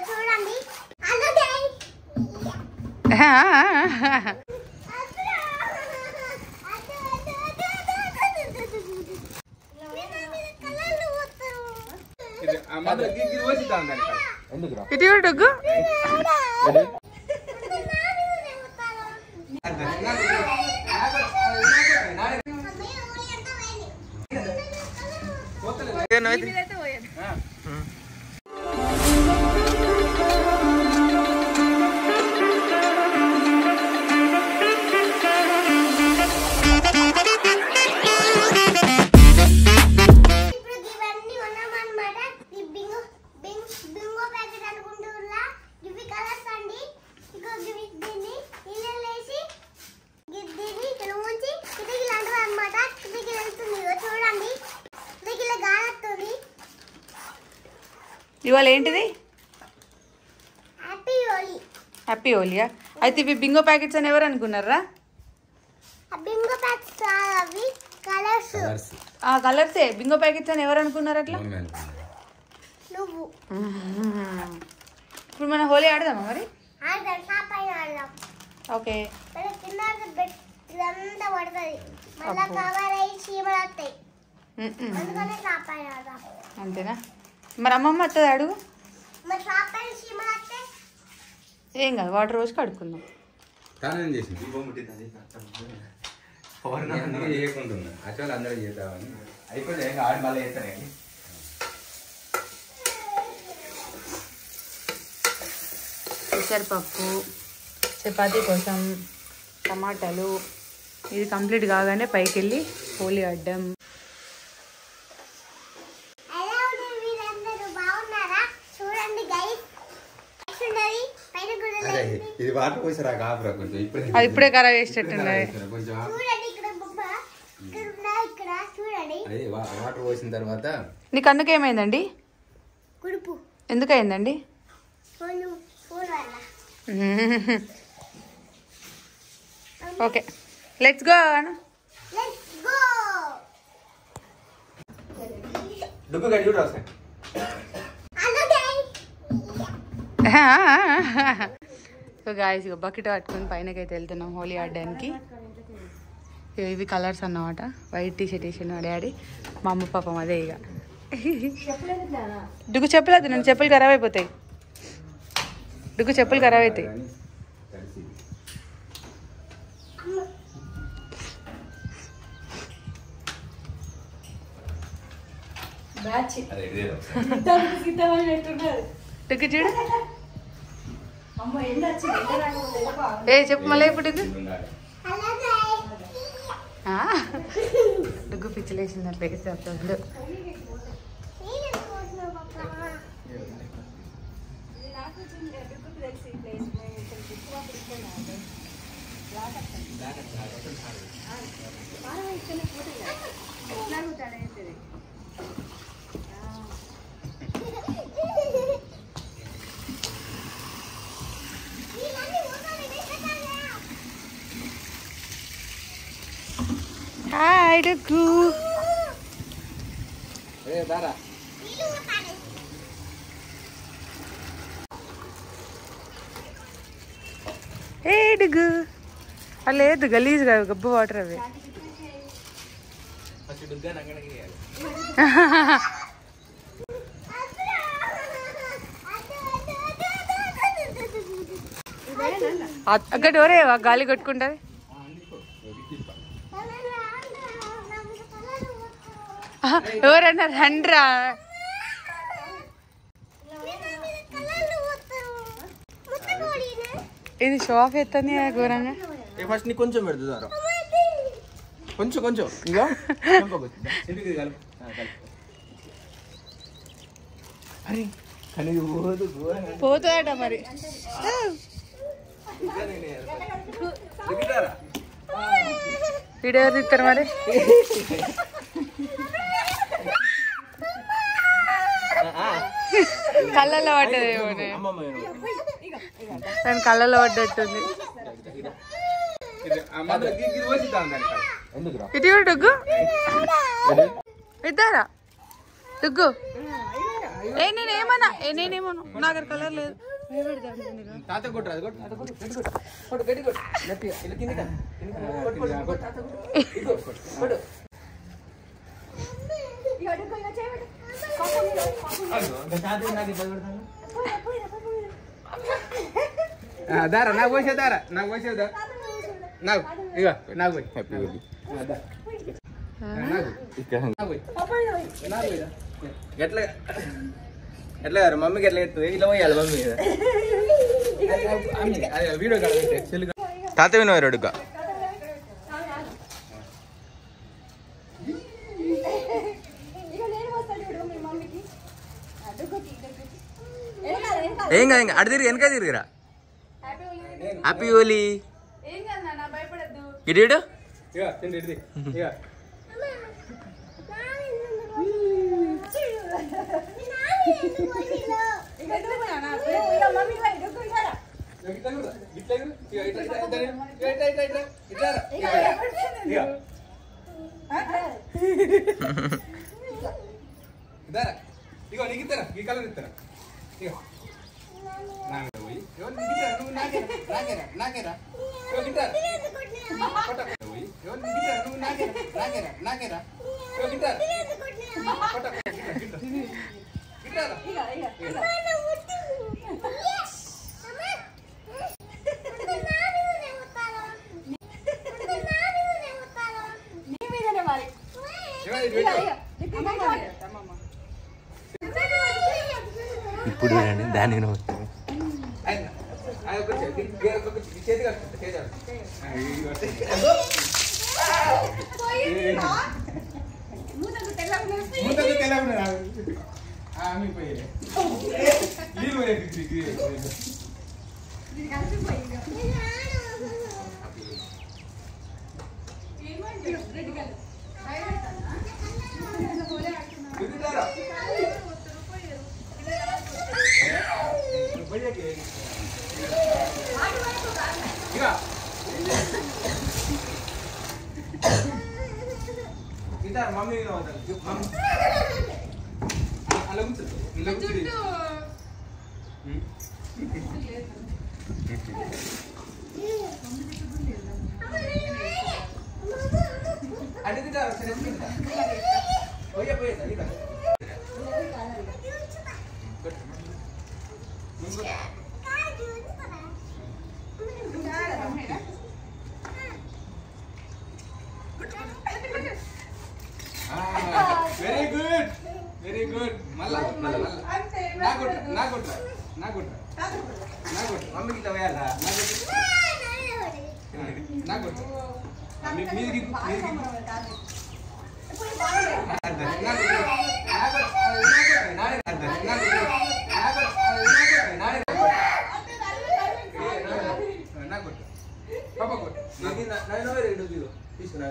చూడండి. ఇటు డొగ్గు ఇవాళ ఏంటిది? హ్యాపీ హోలీయా? అయితే ఇవి బింగో ప్యాకెట్స్ అని ఎవరు అనుకున్నారా? కలర్సే బింగో ప్యాకెట్స్ అని ఎవరు అనుకున్నారు అట్లా? ఇప్పుడు మనం హోలీ ఆడదామా మరి? ఓకే అంతేనా? మరి అమ్మమ్మ వస్తుంది అడుగు. ఏం కాదు, వాటర్ రోజు కడుక్కుందాం. పెసరపప్పు, చపాతీ కోసం టమాటాలు, ఇది కంప్లీట్ కాగానే పైకి వెళ్ళి హోలీ ఆడడం. అది ఇప్పుడే ఖరాబ్ చేసేటట్టున్నది. వాటర్ పోసిన తర్వాత నీకు అందుకు ఏమైందండి? ఎందుకు అయిందండి? Okay let's go. So guys ఇక బకెట్ పట్టుకొని పైనకైతే వెళ్తున్నాం హోలీ ఆడడానికి. ఇవి కలర్స్ అన్నమాట. వైట్ టీ షర్ట్ వేసాను మా డాడీ, మా అమ్మ పాపం అదే. ఇక డుగ్గు చెప్పలేదు, నేను చెప్పులు ఖరాబ్ అయిపోతాయి. డుగ్గు చెప్పులు ఖరాబ్ అవుతాయి. డుగ్గు చూడు. ఏ చెప్పు మళ్ళీ ఇప్పుడు డుగ్గు పిచ్చిలేసింది అట్లా చెప్తాడు. హాయ్ డుగ్గు. ఏ డుగ్గు లేదు, గలీజ్ కాదు, గబ్బు వాటర్ అవి. అక్కడ డోరే గాలి కొట్టుకుంటది. ఎవరన్నా రండ్రా. ఇది షో ఆఫ్ ఎత్తుంది ఘోరంగా. ఫస్ట్ నీకు కొంచెం పెడుతుందా? కొంచెం కొంచెం పోతుందట మరి. వీడియో తీస్తారు మరి. కళ్ళల్లో పడ్డదేమో, దాని కళ్ళల్లో పడ్డట్టుంది. ఇటు డుగ్గు ఇద్దారా డుగ్గు నేనేమన్నా నేనేమను నాకు కలర్ లేదు తాత కొట్టు అది కొట్టు గట్టి కొట్టు గట్టిగా ఇలా కిందికి కొట్టు దారా నాకు పోసే దారా నాకు పోసేదా నాకు ఇక నాకు పోయి హ్యాపీ ఎట్లా ఎట్లా గారు మమ్మీకి ఎట్లా ఎత్తు ఇలా పోయాలి మమ్మీ అదే వీడియో కాదు తాత వినవారు అడుగుగా ఏం కాదు ఇంకా అడు తిరిగి వెనక తిరిగిరా హ్యాపీ హోలీ ఇటు ఇగో నీకు ఇస్తారా ఈ కలర్ ఇస్తారా ఇగో పోయి నువ్వు నాకేరా పోయి నువ్వు నాకేరా ఇప్పుడు దాని చేతి మమ్మీ అలా కూర్చో అడిగితే పోయా పోయేదా వెరీ గుడ్ మళ్ళా నాకు మమ్మీకి ఇట్లా వేయాలా నాకు మీదికి పాప తీసుకున్నా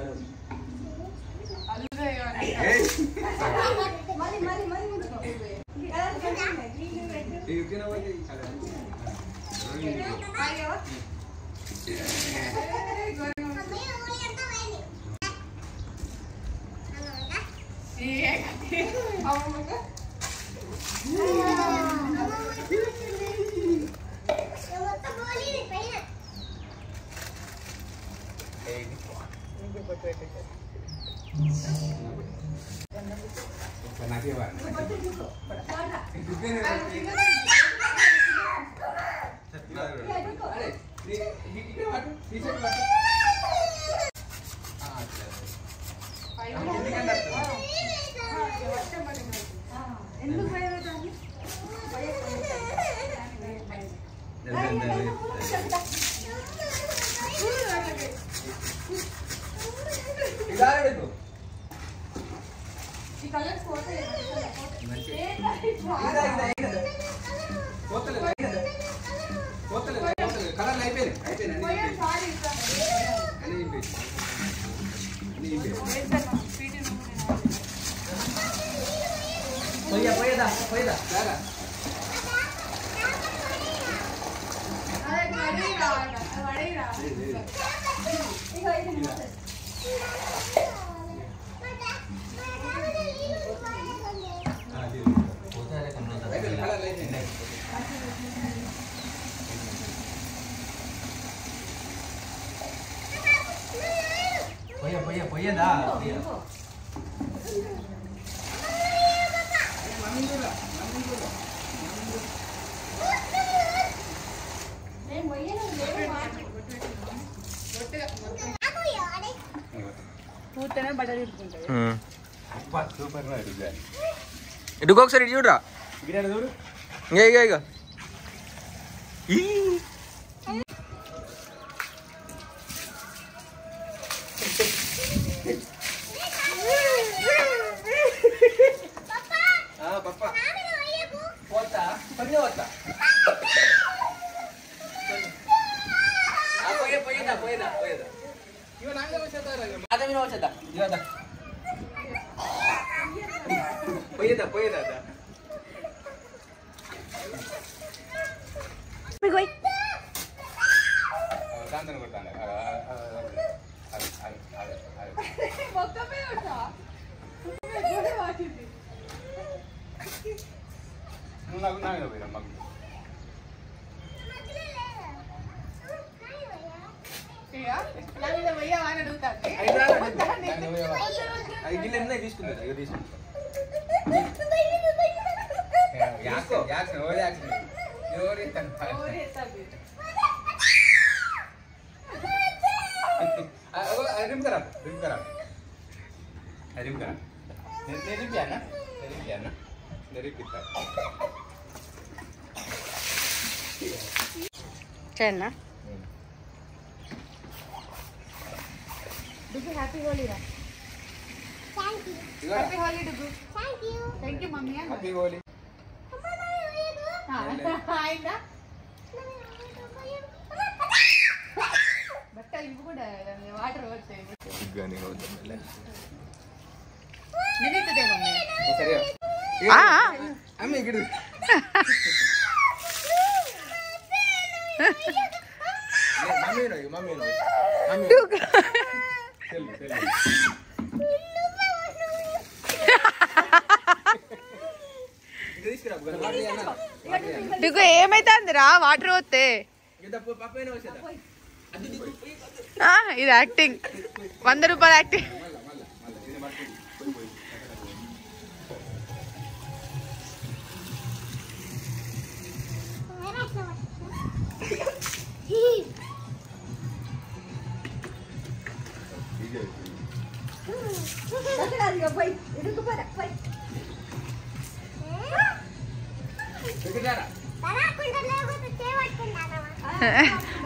కలర్లు అయిపోయినాయి పోయేదా పోతే పోయేదా పూర్తనే బట్ట తీసుకుంటాయి. సూపర్ ఇటుకు ఒకసారి ఇటు చూడరా. చూడు ఇక పోతా పని పోతా పోయేదా పోయేదా పోయేదా ఇవ నాంగ వచ్చేదారా అదే విన వచ్చేదా ఇవదా పోయేదా పోయేదా పోయి దాంతో కొట్టాను నాకు నాంగ పోయినా మాకు గిన్నె తీసుకుందా ఇక తీసుకుంటా रिम करा रिम करा रिम किया ना रिम किया चलना डुगू हैप्पी होली रा Thank you. हैप्पी होली डुगू Thank you. Mummy happy Holi हां आइंदा బట్టలు ఇవి కూడా వాటర్ వచ్చాయి గాని అవుతుందిలే నిన్నదే మమ్మీ సరే అమ్మ ఇక్కడ మమ్మీ డుగు ఏమైతుందిరా వాటర్ పోతే ఇది యాక్టింగ్ 100 రూపాయలు యాక్టింగ్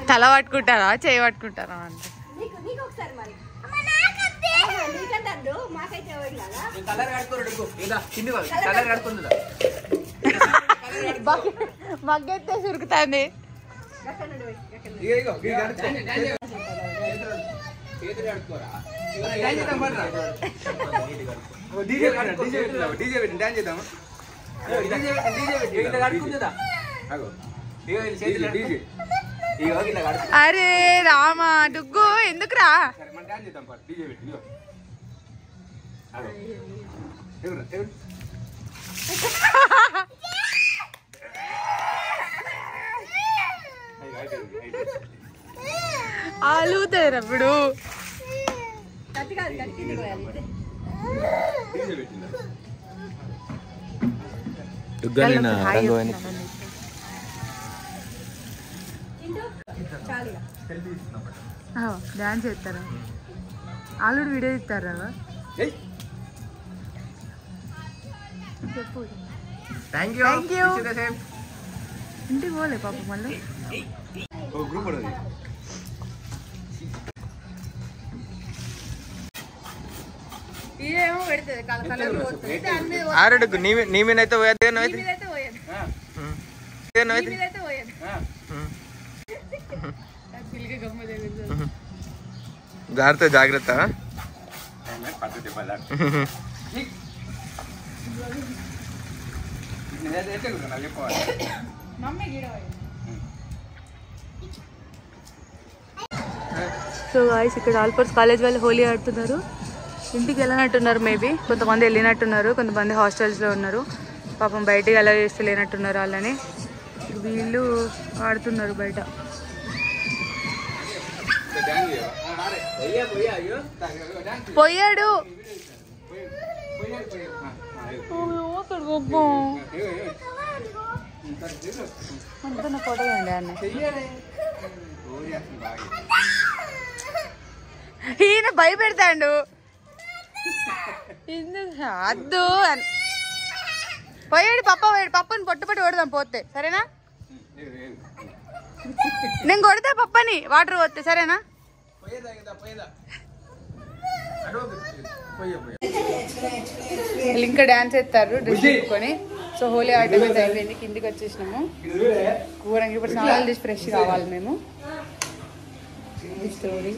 తల పట్టుకుంటారా చేయి పట్టుకుంటారా అంటే మగ్గెత్తే సురుకుతాంది అరే రామా డుగ్గు ఎందుకురా ఆలుతారు అప్పుడు డాన్స్ చేస్తారా ఆల్రెడీ వీడియో ఇస్తారా చెప్పు ఇంటికి పోలే పాప మళ్ళీ ఇదేమో పెడుతుంది ఆరుడుకు నీ మీద అయితే పోయేది జాగ్రత్త జాగ్రత్త సో గాయ్స్ ఇక్కడ ఆల్పర్స్ కాలేజ్ వాళ్ళు హోలీ ఆడుతున్నారు. ఇంటికి వెళ్ళినట్టున్నారు, మేబీ కొంతమంది వెళ్ళినట్టున్నారు, కొంతమంది హాస్టల్స్లో ఉన్నారు. పాపం బయటికి అలా చేస్తే లేనట్టున్నారు వాళ్ళని. వీళ్ళు ఆడుతున్నారు బయట. పోయాడు అంత ఫోటో అండి అన్న ఈయన భయపెడతాడు అద్దు అని పోయాడు పప్పని పొట్టుపట్టి కొడదాం పోతే సరేనా నేను కొడతా పప్పని వాటర్ పోతే సరేనా ఇంకా డాన్స్ చేస్తారు డ్రెస్ పెట్టుకొని సో హోలీ ఆర్టమైజ్ అయిపోయింది కిందికి వచ్చేసినాము కూరంగా ఇప్పుడు స్నానాలు చేసి ఫ్రెష్ కావాలి మేము స్టోరీ